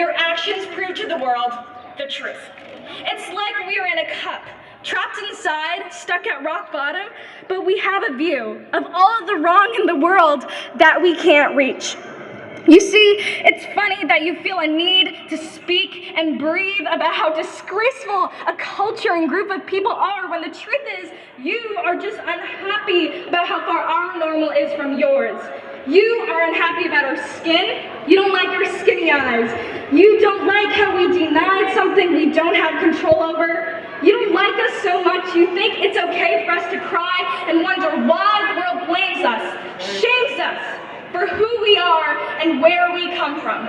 your actions prove to the world the truth. It's like we are in a cup, trapped inside, stuck at rock bottom, but we have a view of all of the wrong in the world that we can't reach. You see, it's funny that you feel a need to speak and breathe about how disgraceful a culture and group of people are, when the truth is you are just unhappy about how far our normal is from yours. You are unhappy about our skin. You don't like our skinny eyes. You don't like how we denied something we don't have control over. You don't like us so much you think it's okay for us to cry and wonder why the world blames us, shames us for who we are and where we come from.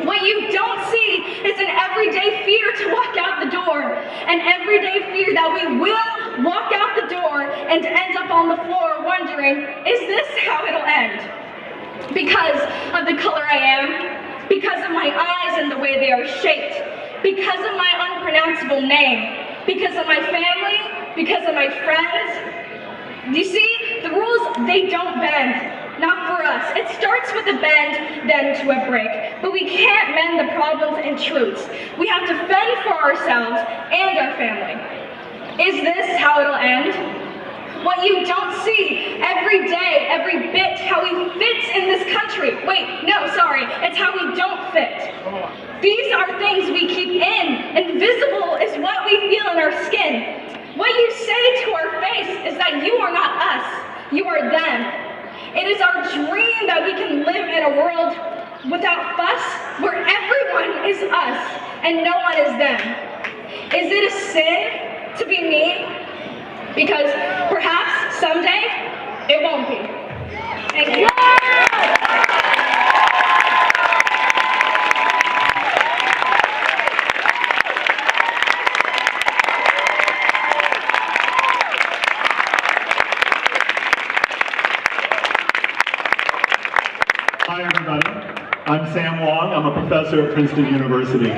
What you don't see is an everyday fear to walk out the door, an everyday fear that we will walk out the door and end up on the floor wondering, is this how it'll end? Because of the color I am, because of my eyes and the way they are shaped, because of my unpronounceable name, because of my family, because of my friends. You see, the rules, they don't bend. Not for us. It starts with a bend, then to a break. But we can't mend the problems and truths. We have to fend for ourselves and our family. Is this how it'll end? What you don't see every day, every bit, how he fits in this country. Wait, no, sorry, it's how we don't fit. These are things we keep in. Invisible is what we feel in our skin. What you say to our face is that you are not us, you are them. It is our dream that we can live in a world without fuss, where everyone is us and no one is them. Is it a sin to be me? Because perhaps someday it won't be. Thank you. Hi everybody, I'm Sam Wong. I'm a professor at Princeton University.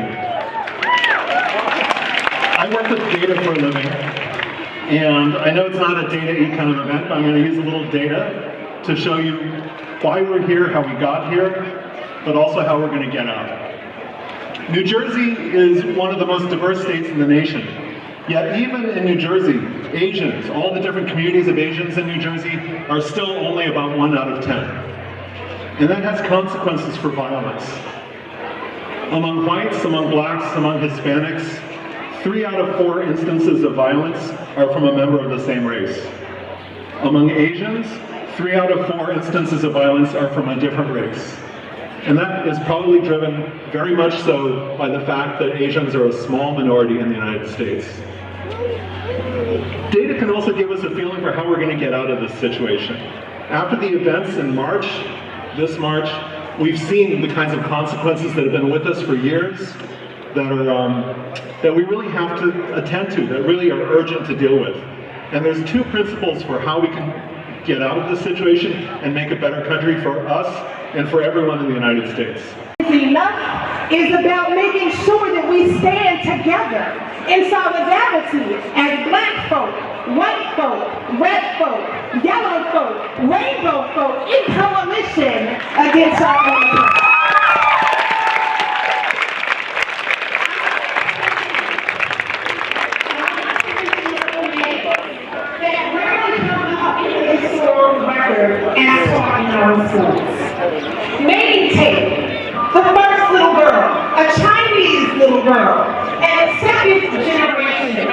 I work with data for a living, and I know it's not a data kind of event, but I'm going to use a little data to show you why we're here, how we got here, but also how we're going to get out. New Jersey is one of the most diverse states in the nation. Yet even in New Jersey, Asians, all the different communities of Asians in New Jersey, are still only about 1 out of 10. And that has consequences for violence. Among whites, among blacks, among Hispanics, 3 out of 4 instances of violence are from a member of the same race. Among Asians, 3 out of 4 instances of violence are from a different race. And that is probably driven very much so by the fact that Asians are a small minority in the United States. Data can also give us a feeling for how we're going to get out of this situation. After the events in March, this March, we've seen the kinds of consequences that have been with us for years that we really have to attend to, that really are urgent to deal with. And there's 2 principles for how we can get out of this situation and make a better country for us and for everyone in the United States. Enough is about making sure that we stand together in solidarity as black folk, white folk, red folk, yellow folk, rainbow folk, in coalition against our own. That rarely come up in the historical record as taught in our schools. Maybe take the first little girl, a Chinese little girl, and second generation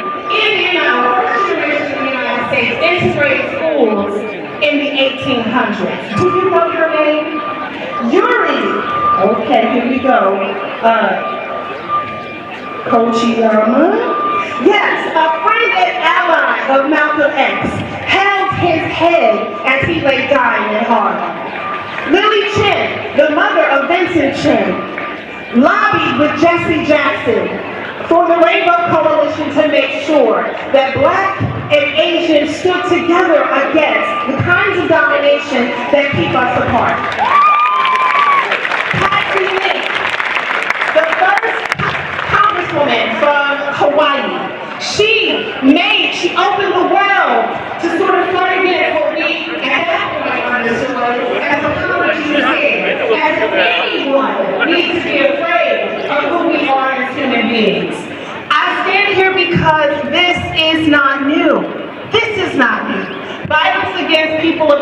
first generation in the United States, integrated schools in the 1800s. Do you know her name? Yuri. Okay, here we go. Kochiyama. Yes, a friend and ally of Malcolm X held his head as he lay dying in Harlem. Lily Chin, the mother of Vincent Chin, lobbied with Jesse Jackson for the Rainbow Coalition to make sure that Black and Asians stood together against the kinds of domination that keep us apart. Patsy Link, the first congresswoman from Hawaii, she opened the world to sort of start again what we at that point understood as a college museum, as anyone needs to be afraid against people of